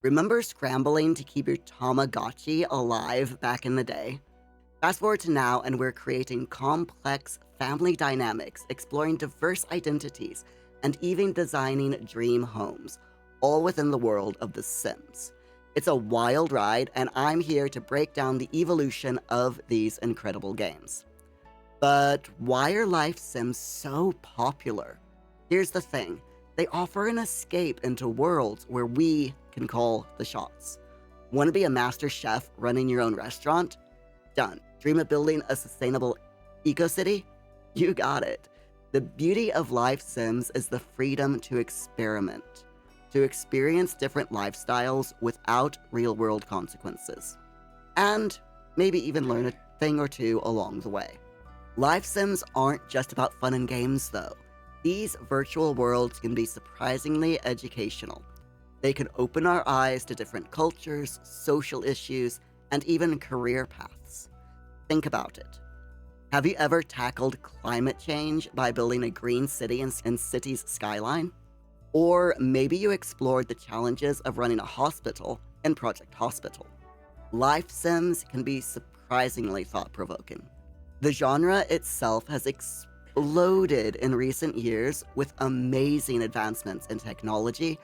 Remember scrambling to keep your Tamagotchi alive back in the day? Fast forward to now, and we're creating complex family dynamics, exploring diverse identities, and even designing dream homes, all within the world of The Sims. It's a wild ride, and I'm here to break down the evolution of these incredible games. But why are life sims so popular? Here's the thing, they offer an escape into worlds where we can call the shots. Want to be a master chef running your own restaurant? Done. Dream of building a sustainable eco-city? You got it. The beauty of life sims is the freedom to experiment, to experience different lifestyles without real-world consequences, and maybe even learn a thing or two along the way. Life sims aren't just about fun and games, though. These virtual worlds can be surprisingly educational. They can open our eyes to different cultures, social issues, and even career paths. Think about it. Have you ever tackled climate change by building a green city in city's skyline? Or maybe you explored the challenges of running a hospital in Project Hospital. Life sims can be surprisingly thought-provoking. The genre itself has exploded in recent years with amazing advancements in technology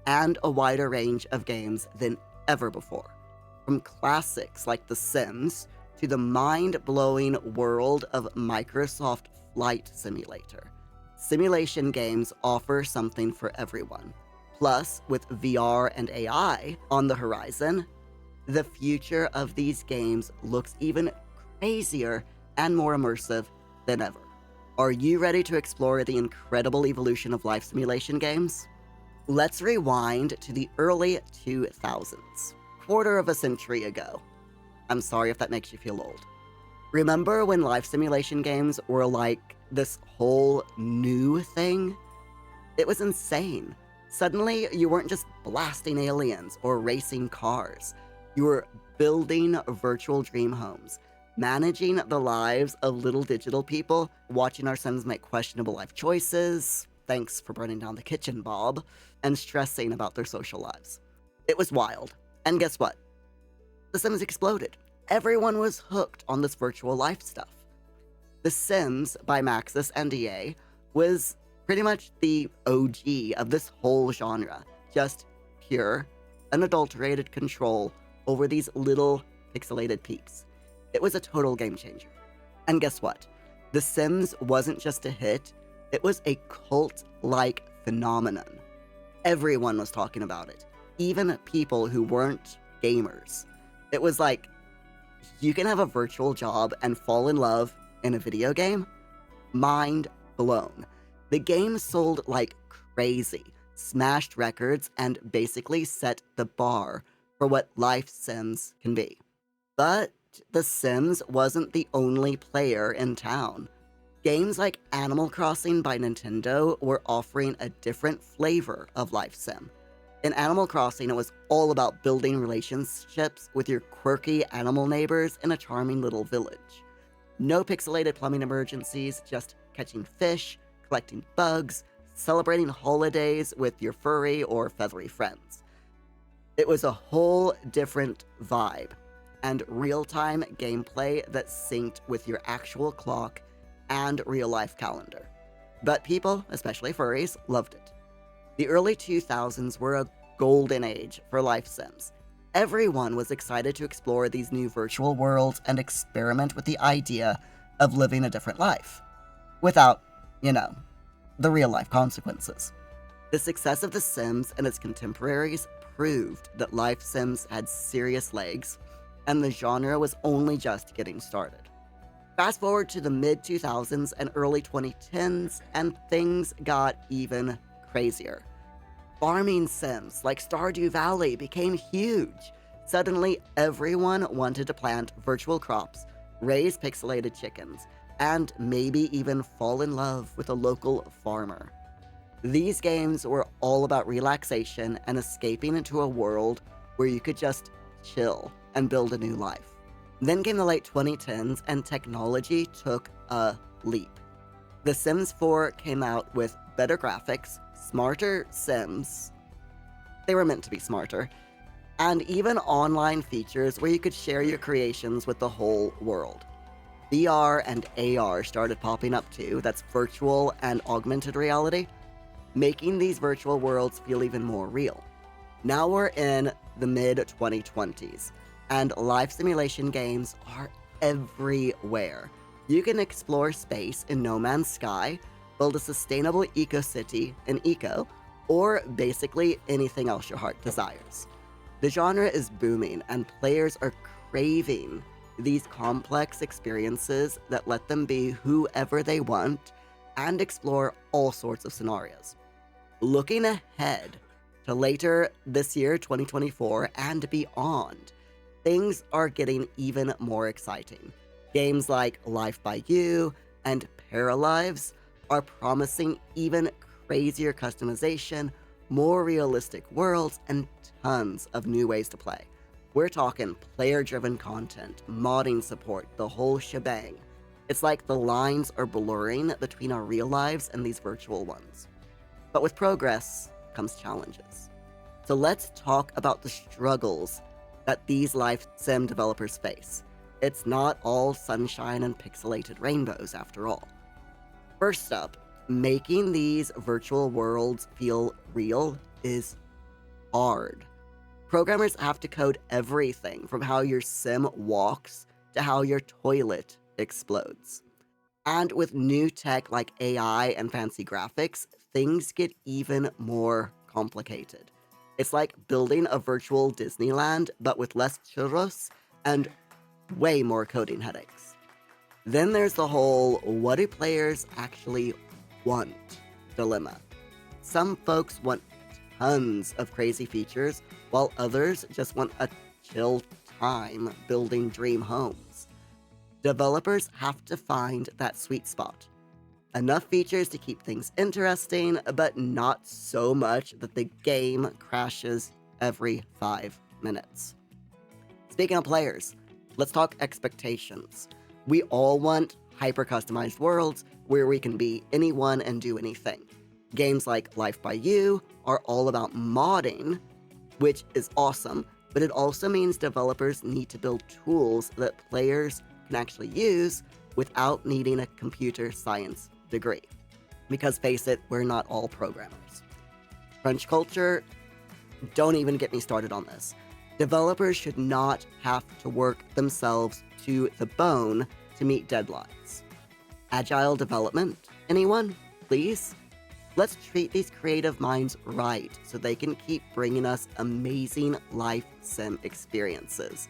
and a wider range of games than ever before. From classics like The Sims to the mind-blowing world of Microsoft Flight Simulator, simulation games offer something for everyone. Plus, with VR and AI on the horizon, the future of these games looks even crazier and more immersive than ever. Are you ready to explore the incredible evolution of life simulation games? Let's rewind to the early 2000s, quarter of a century ago. I'm sorry if that makes you feel old. Remember when life simulation games were like this whole new thing? It was insane. Suddenly, you weren't just blasting aliens or racing cars. You were building virtual dream homes, managing the lives of little digital people, watching our Sims make questionable life choices, thanks for burning down the kitchen, Bob, and stressing about their social lives. It was wild. And guess what? The Sims exploded. Everyone was hooked on this virtual life stuff. The Sims by Maxis and EA was pretty much the OG of this whole genre. Just pure, unadulterated control over these little pixelated peeps. It was a total game changer. And guess what? The Sims wasn't just a hit, it was a cult-like phenomenon. Everyone was talking about it, even people who weren't gamers. It was like, you can have a virtual job and fall in love in a video game? Mind blown. The game sold like crazy, smashed records, and basically set the bar for what life sims can be. But The Sims wasn't the only player in town. Games like Animal Crossing by Nintendo were offering a different flavor of life sim. In Animal Crossing, it was all about building relationships with your quirky animal neighbors in a charming little village. No pixelated plumbing emergencies, just catching fish, collecting bugs, celebrating holidays with your furry or feathery friends. It was a whole different vibe, and real-time gameplay that synced with your actual clock and real-life calendar. But people, especially furries, loved it. The early 2000s were a golden age for life sims. Everyone was excited to explore these new virtual worlds and experiment with the idea of living a different life, without, the real-life consequences. The success of The Sims and its contemporaries proved that life sims had serious legs, and the genre was only just getting started. Fast forward to the mid-2000s and early 2010s, and things got even crazier. Farming sims like Stardew Valley became huge. Suddenly, everyone wanted to plant virtual crops, raise pixelated chickens, and maybe even fall in love with a local farmer. These games were all about relaxation and escaping into a world where you could just chill and build a new life. Then came the late 2010s and technology took a leap. The Sims 4 came out with better graphics, smarter Sims. They were meant to be smarter. and even online features where you could share your creations with the whole world. VR and AR started popping up too, that's virtual and augmented reality, making these virtual worlds feel even more real. Now we're in the mid 2020s, and life simulation games are everywhere. You can explore space in No Man's Sky, build a sustainable eco-city in Eco, or basically anything else your heart desires. The genre is booming, and players are craving these complex experiences that let them be whoever they want and explore all sorts of scenarios. Looking ahead to later this year, 2024, and beyond, things are getting even more exciting. Games like Life by You and Paralives are promising even crazier customization, more realistic worlds, and tons of new ways to play. We're talking player-driven content, modding support, the whole shebang. It's like the lines are blurring between our real lives and these virtual ones. But with progress comes challenges. So let's talk about the struggles that these life sim developers face. It's not all sunshine and pixelated rainbows after all. First up, making these virtual worlds feel real is hard. Programmers have to code everything from how your sim walks to how your toilet explodes. And with new tech like AI and fancy graphics, things get even more complicated. It's like building a virtual Disneyland, but with less churros and way more coding headaches. Then there's the whole what do players actually want dilemma. Some folks want tons of crazy features, while others just want a chill time building dream homes. Developers have to find that sweet spot. Enough features to keep things interesting, but not so much that the game crashes every 5 minutes. Speaking of players, let's talk expectations. We all want hyper-customized worlds where we can be anyone and do anything. Games like Life by You are all about modding, which is awesome, but it also means developers need to build tools that players can actually use without needing a computer science degree. Because face it, we're not all programmers. Crunch culture, don't even get me started on this. Developers should not have to work themselves to the bone to meet deadlines. Agile development, anyone? Please? Let's treat these creative minds right so they can keep bringing us amazing life sim experiences.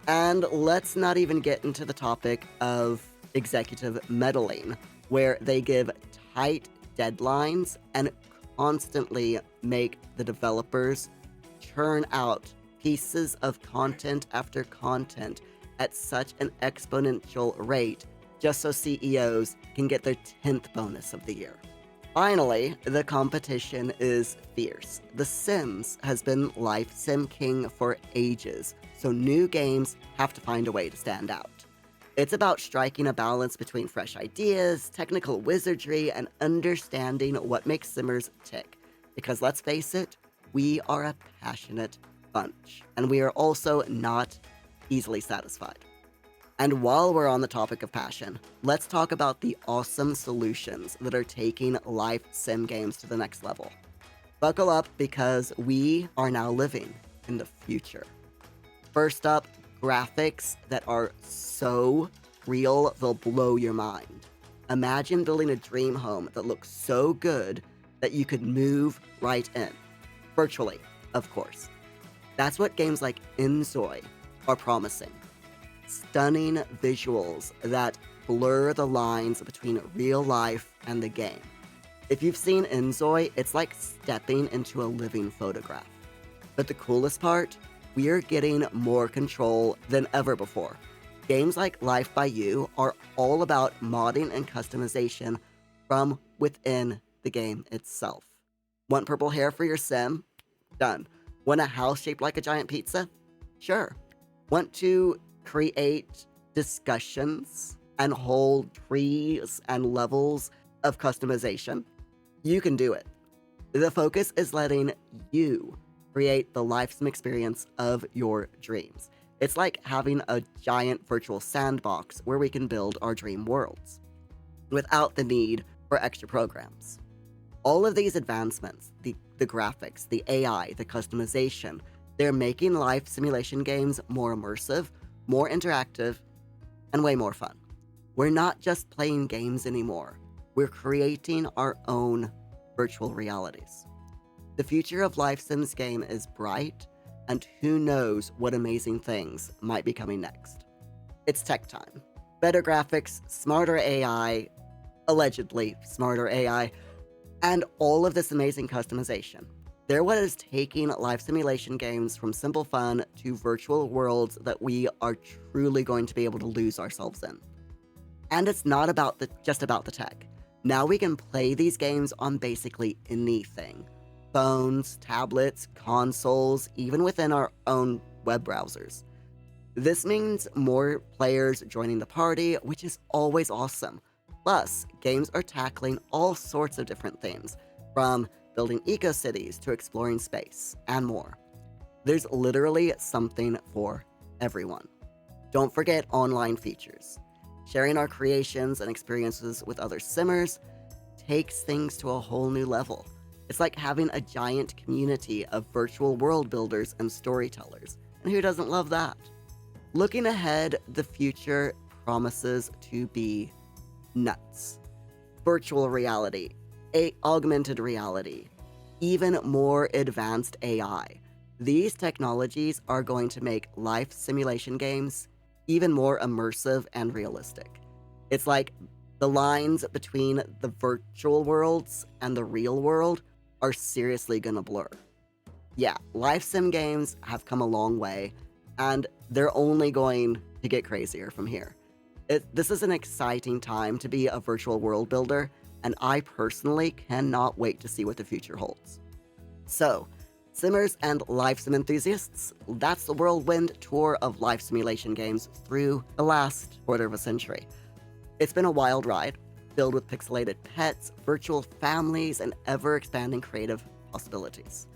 And let's not even get into the topic of executive meddling, where they give tight deadlines and constantly make the developers churn out pieces of content after content at such an exponential rate just so CEOs can get their 10th bonus of the year. Finally, the competition is fierce. The Sims has been life sim king for ages, so new games have to find a way to stand out. It's about striking a balance between fresh ideas, technical wizardry, and understanding what makes simmers tick. Because let's face it, we are a passionate bunch, and we are also not easily satisfied. And while we're on the topic of passion, let's talk about the awesome solutions that are taking life sim games to the next level. Buckle up because we are now living in the future. First up, graphics that are so real they'll blow your mind. Imagine building a dream home that looks so good that you could move right in. Virtually, of course. That's what games like Inzoi are promising. Stunning visuals that blur the lines between real life and the game. If you've seen Inzoi, it's like stepping into a living photograph. But the coolest part? We're getting more control than ever before. Games like Life by You are all about modding and customization from within the game itself. Want purple hair for your sim? Done. Want a house shaped like a giant pizza? Sure. Want to create discussions and hold trees and levels of customization? You can do it. The focus is letting you create the life sim experience of your dreams. It's like having a giant virtual sandbox where we can build our dream worlds without the need for extra programs. All of these advancements, the graphics, the AI, the customization, they're making life simulation games more immersive, more interactive, and way more fun. We're not just playing games anymore, we're creating our own virtual realities. The future of life sims game is bright, and who knows what amazing things might be coming next. It's tech time. Better graphics, smarter AI, allegedly smarter AI, and all of this amazing customization. They're what is taking life simulation games from simple fun to virtual worlds that we are truly going to be able to lose ourselves in. And it's not just about the tech. Now we can play these games on basically anything. Phones, tablets, consoles, even within our own web browsers. This means more players joining the party, which is always awesome. Plus, games are tackling all sorts of different themes, from building eco-cities to exploring space, and more. There's literally something for everyone. Don't forget online features. Sharing our creations and experiences with other simmers takes things to a whole new level. It's like having a giant community of virtual world builders and storytellers, and who doesn't love that? Looking ahead, the future promises to be nuts. Virtual reality, augmented reality, even more advanced AI. These technologies are going to make life simulation games even more immersive and realistic. It's like the lines between the virtual worlds and the real world are seriously gonna blur. Yeah, life sim games have come a long way, and they're only going to get crazier from here. This is an exciting time to be a virtual world builder, and I personally cannot wait to see what the future holds. So, simmers and life sim enthusiasts, that's the whirlwind tour of life simulation games through the last quarter of a century. It's been a wild ride, filled with pixelated pets, virtual families, and ever-expanding creative possibilities.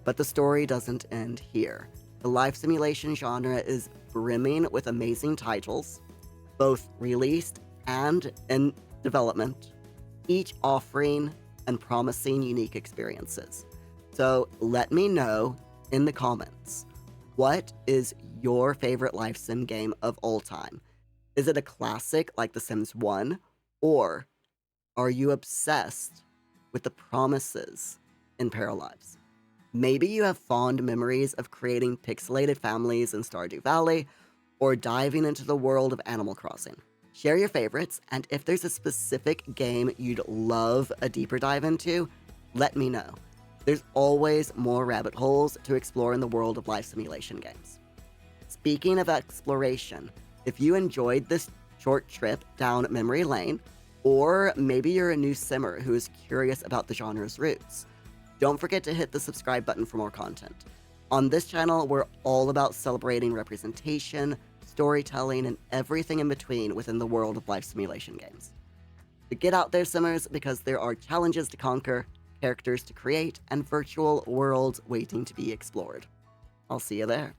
But the story doesn't end here. The life simulation genre is brimming with amazing titles, both released and in development, each offering and promising unique experiences. So let me know in the comments, what is your favorite life sim game of all time? Is it a classic like The Sims 1? Or are you obsessed with the promises in Paralives? Maybe you have fond memories of creating pixelated families in Stardew Valley, or diving into the world of Animal Crossing. Share your favorites, and if there's a specific game you'd love a deeper dive into, let me know. There's always more rabbit holes to explore in the world of life simulation games. Speaking of exploration, if you enjoyed this short trip down memory lane, or maybe you're a new simmer who is curious about the genre's roots, don't forget to hit the subscribe button for more content. On this channel, we're all about celebrating representation, storytelling, and everything in between within the world of life simulation games. So get out there, simmers, because there are challenges to conquer, characters to create, and virtual worlds waiting to be explored. I'll see you there.